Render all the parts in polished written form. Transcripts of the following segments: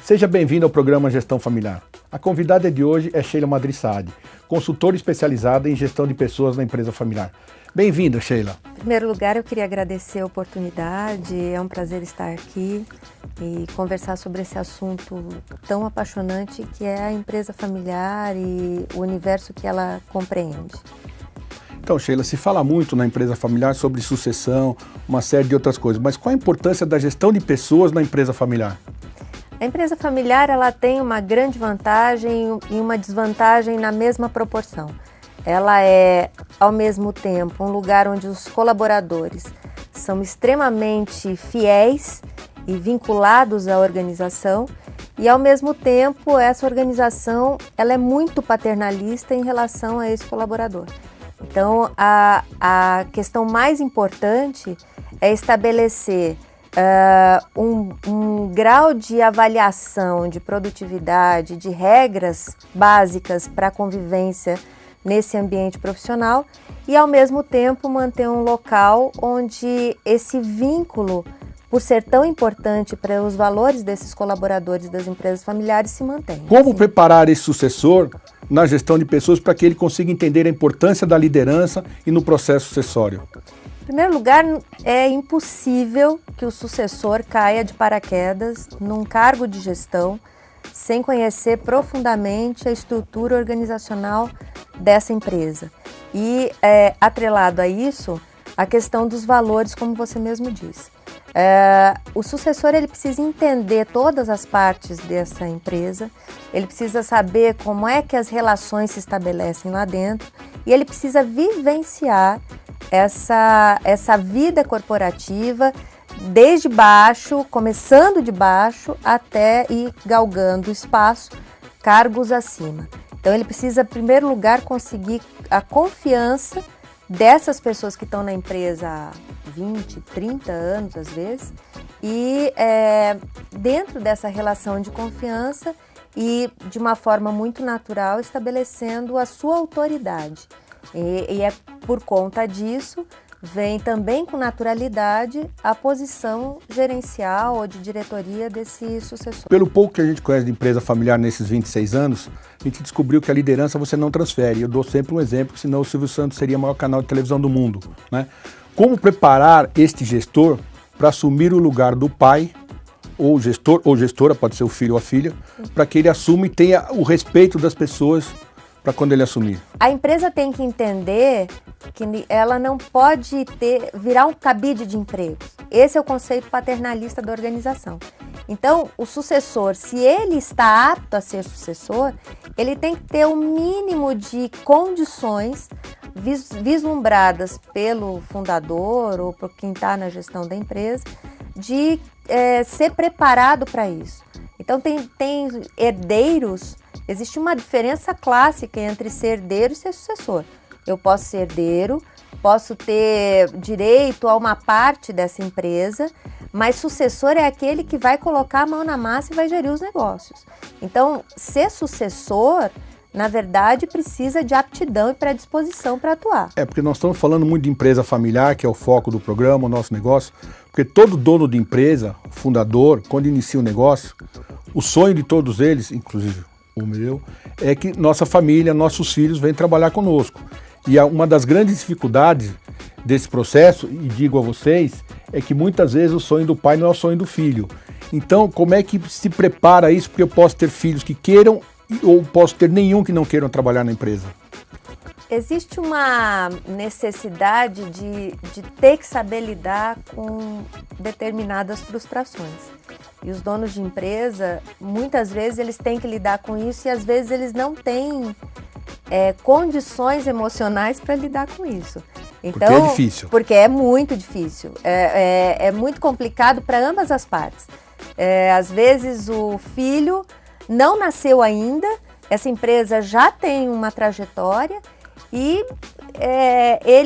Seja bem-vindo ao programa Gestão Familiar. A convidada de hoje é Sheila Madri Saad, consultora especializada em gestão de pessoas na empresa familiar. Bem-vinda, Sheila. Em primeiro lugar, eu queria agradecer a oportunidade, é um prazer estar aqui e conversar sobre esse assunto tão apaixonante que é a empresa familiar e o universo que ela compreende. Então, Sheila, se fala muito na empresa familiar sobre sucessão, uma série de outras coisas, mas qual a importância da gestão de pessoas na empresa familiar? A empresa familiar ela tem uma grande vantagem e uma desvantagem na mesma proporção. Ela é, ao mesmo tempo, um lugar onde os colaboradores são extremamente fiéis e vinculados à organização e, ao mesmo tempo, essa organização ela é muito paternalista em relação a esse colaborador. Então, a questão mais importante é estabelecer um grau de avaliação, de produtividade, de regras básicas para a convivência nesse ambiente profissional e, ao mesmo tempo, manter um local onde esse vínculo, por ser tão importante para os valores desses colaboradores das empresas familiares, se mantém. Como preparar esse sucessor na gestão de pessoas para que ele consiga entender a importância da liderança e no processo sucessório? Em primeiro lugar, é impossível que o sucessor caia de paraquedas num cargo de gestão sem conhecer profundamente a estrutura organizacional dessa empresa. E, atrelado a isso, a questão dos valores, como você mesmo disse. O sucessor ele precisa entender todas as partes dessa empresa, ele precisa saber como é que as relações se estabelecem lá dentro e ele precisa vivenciar essa vida corporativa desde baixo, começando de baixo até ir galgando espaço, cargos acima. Então ele precisa, em primeiro lugar, conseguir a confiança dessas pessoas que estão na empresa há 20, 30 anos às vezes e dentro dessa relação de confiança e de uma forma muito natural estabelecendo a sua autoridade. E é por conta disso, vem também com naturalidade a posição gerencial ou de diretoria desse sucessor. Pelo pouco que a gente conhece de empresa familiar nesses 26 anos, a gente descobriu que a liderança você não transfere. Eu dou sempre um exemplo, senão o Silvio Santos seria o maior canal de televisão do mundo, né? Como preparar este gestor para assumir o lugar do pai, ou gestor, ou gestora, pode ser o filho ou a filha, para que ele assuma e tenha o respeito das pessoas para quando ele assumir? A empresa tem que entender que ela não pode virar um cabide de empregos. Esse é o conceito paternalista da organização. Então, o sucessor, se ele está apto a ser sucessor, ele tem que ter o mínimo de condições vislumbradas pelo fundador ou por quem está na gestão da empresa, de ser preparado para isso. Então, tem herdeiros. Existe uma diferença clássica entre ser herdeiro e ser sucessor. Eu posso ser herdeiro, posso ter direito a uma parte dessa empresa, mas sucessor é aquele que vai colocar a mão na massa e vai gerir os negócios. Então, ser sucessor, na verdade, precisa de aptidão e predisposição para atuar. Porque nós estamos falando muito de empresa familiar, que é o foco do programa, o nosso negócio, porque todo dono de empresa, fundador, quando inicia um negócio, o sonho de todos eles, inclusive o meu, é que nossa família, nossos filhos venham trabalhar conosco. E uma das grandes dificuldades desse processo, e digo a vocês, é que muitas vezes o sonho do pai não é o sonho do filho. Então, como é que se prepara isso? Porque eu posso ter filhos que queiram ou posso ter nenhum que não queiram trabalhar na empresa. Existe uma necessidade de ter que saber lidar com determinadas frustrações. E os donos de empresa, muitas vezes, eles têm que lidar com isso e às vezes eles não têm condições emocionais para lidar com isso. Então, porque é difícil. Porque é muito difícil. É muito complicado para ambas as partes. Às vezes o filho não nasceu ainda, essa empresa já tem uma trajetória e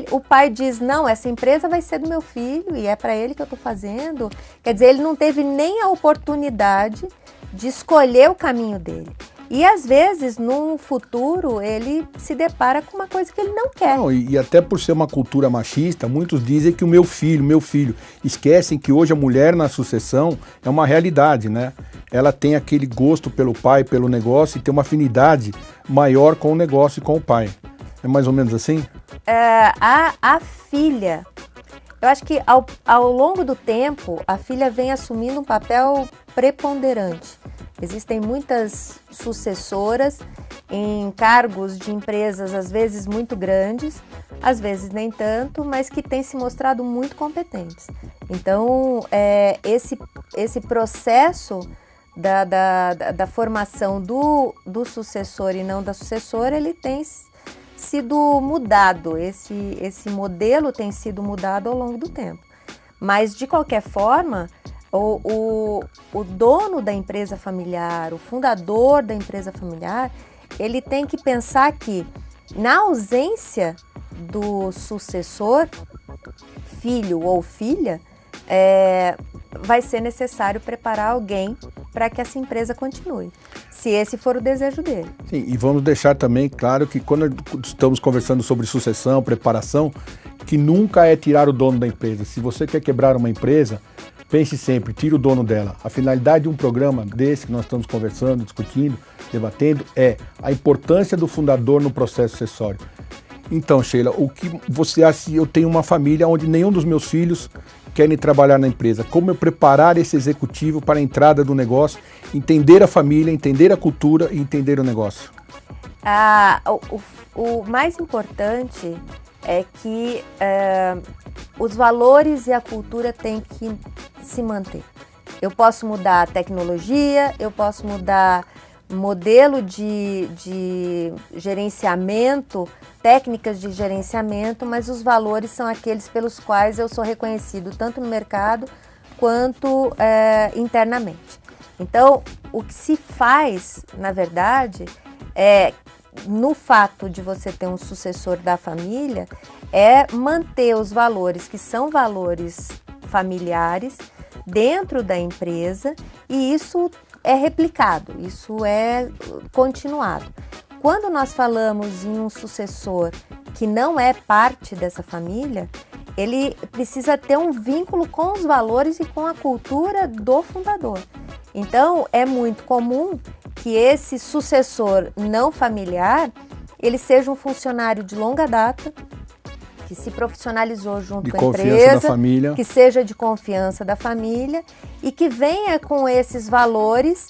o pai diz, não, essa empresa vai ser do meu filho e é para ele que eu estou fazendo. Quer dizer, ele não teve nem a oportunidade de escolher o caminho dele. E às vezes, num futuro, ele se depara com uma coisa que ele não quer. Não, e até por ser uma cultura machista, muitos dizem que o meu filho, esquecem que hoje a mulher na sucessão é uma realidade, né? Ela tem aquele gosto pelo pai, pelo negócio e tem uma afinidade maior com o negócio e com o pai. É mais ou menos assim? A filha, eu acho que ao longo do tempo, a filha vem assumindo um papel preponderante. Existem muitas sucessoras em cargos de empresas, às vezes muito grandes, às vezes nem tanto, mas que têm se mostrado muito competentes. Então, esse processo da formação do sucessor e não da sucessora, ele tem sido mudado, esse modelo tem sido mudado ao longo do tempo. Mas, de qualquer forma, o dono da empresa familiar, o fundador da empresa familiar, ele tem que pensar que, na ausência do sucessor, filho ou filha, vai ser necessário preparar alguém para que essa empresa continue, se esse for o desejo dele. Sim, e vamos deixar também claro que quando estamos conversando sobre sucessão, preparação, que nunca é tirar o dono da empresa. Se você quer quebrar uma empresa, pense sempre, tire o dono dela. A finalidade de um programa desse que nós estamos conversando, discutindo, debatendo, é a importância do fundador no processo sucessório. Então, Sheila, o que você acha se eu tenho uma família onde nenhum dos meus filhos querem trabalhar na empresa? Como eu preparar esse executivo para a entrada do negócio, entender a família, entender a cultura e entender o negócio? O mais importante é que os valores e a cultura têm que se manter. Eu posso mudar a tecnologia, eu posso mudar modelo de gerenciamento, técnicas de gerenciamento, mas os valores são aqueles pelos quais eu sou reconhecido tanto no mercado quanto internamente. Então, o que se faz, na verdade, no fato de você ter um sucessor da família, é manter os valores que são valores familiares dentro da empresa, e isso é replicado, isso é continuado. Quando nós falamos em um sucessor que não é parte dessa família, ele precisa ter um vínculo com os valores e com a cultura do fundador. Então, é muito comum que esse sucessor não familiar, ele seja um funcionário de longa data, que se profissionalizou junto com a empresa, da família, que seja de confiança da família e que venha com esses valores,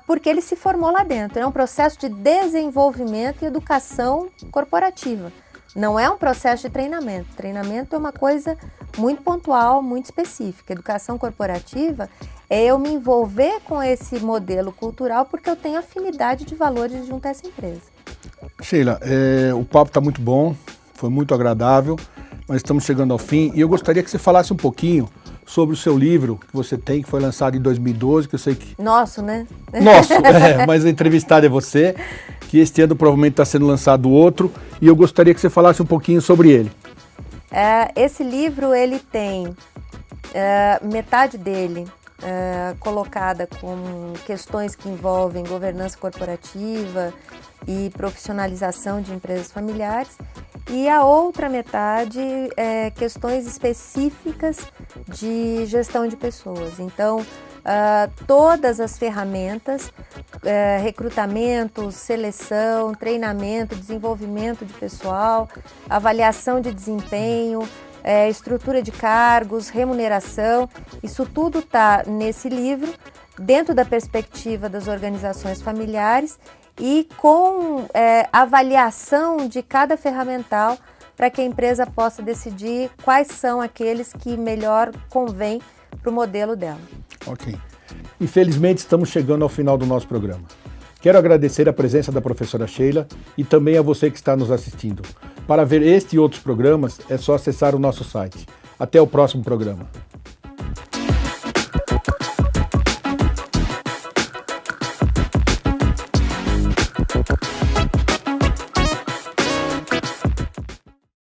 porque ele se formou lá dentro. É um processo de desenvolvimento e educação corporativa. Não é um processo de treinamento. Treinamento é uma coisa muito pontual, muito específica. Educação corporativa é eu me envolver com esse modelo cultural porque eu tenho afinidade de valores junto a essa empresa. Sheila, o papo está muito bom, foi muito agradável, mas estamos chegando ao fim e eu gostaria que você falasse um pouquinho sobre o seu livro que você tem, que foi lançado em 2012, que eu sei que... Nosso, né? Nosso, mas a entrevistada é você, que este ano provavelmente está sendo lançado outro, e eu gostaria que você falasse um pouquinho sobre ele. Esse livro, ele tem metade dele colocada com questões que envolvem governança corporativa e profissionalização de empresas familiares, e a outra metade questões específicas de gestão de pessoas. Então, todas as ferramentas, recrutamento, seleção, treinamento, desenvolvimento de pessoal, avaliação de desempenho, estrutura de cargos, remuneração, isso tudo está nesse livro, dentro da perspectiva das organizações familiares e com avaliação de cada ferramental para que a empresa possa decidir quais são aqueles que melhor convém para o modelo dela. Ok. Infelizmente estamos chegando ao final do nosso programa. Quero agradecer a presença da professora Sheila e também a você que está nos assistindo. Para ver este e outros programas é só acessar o nosso site. Até o próximo programa.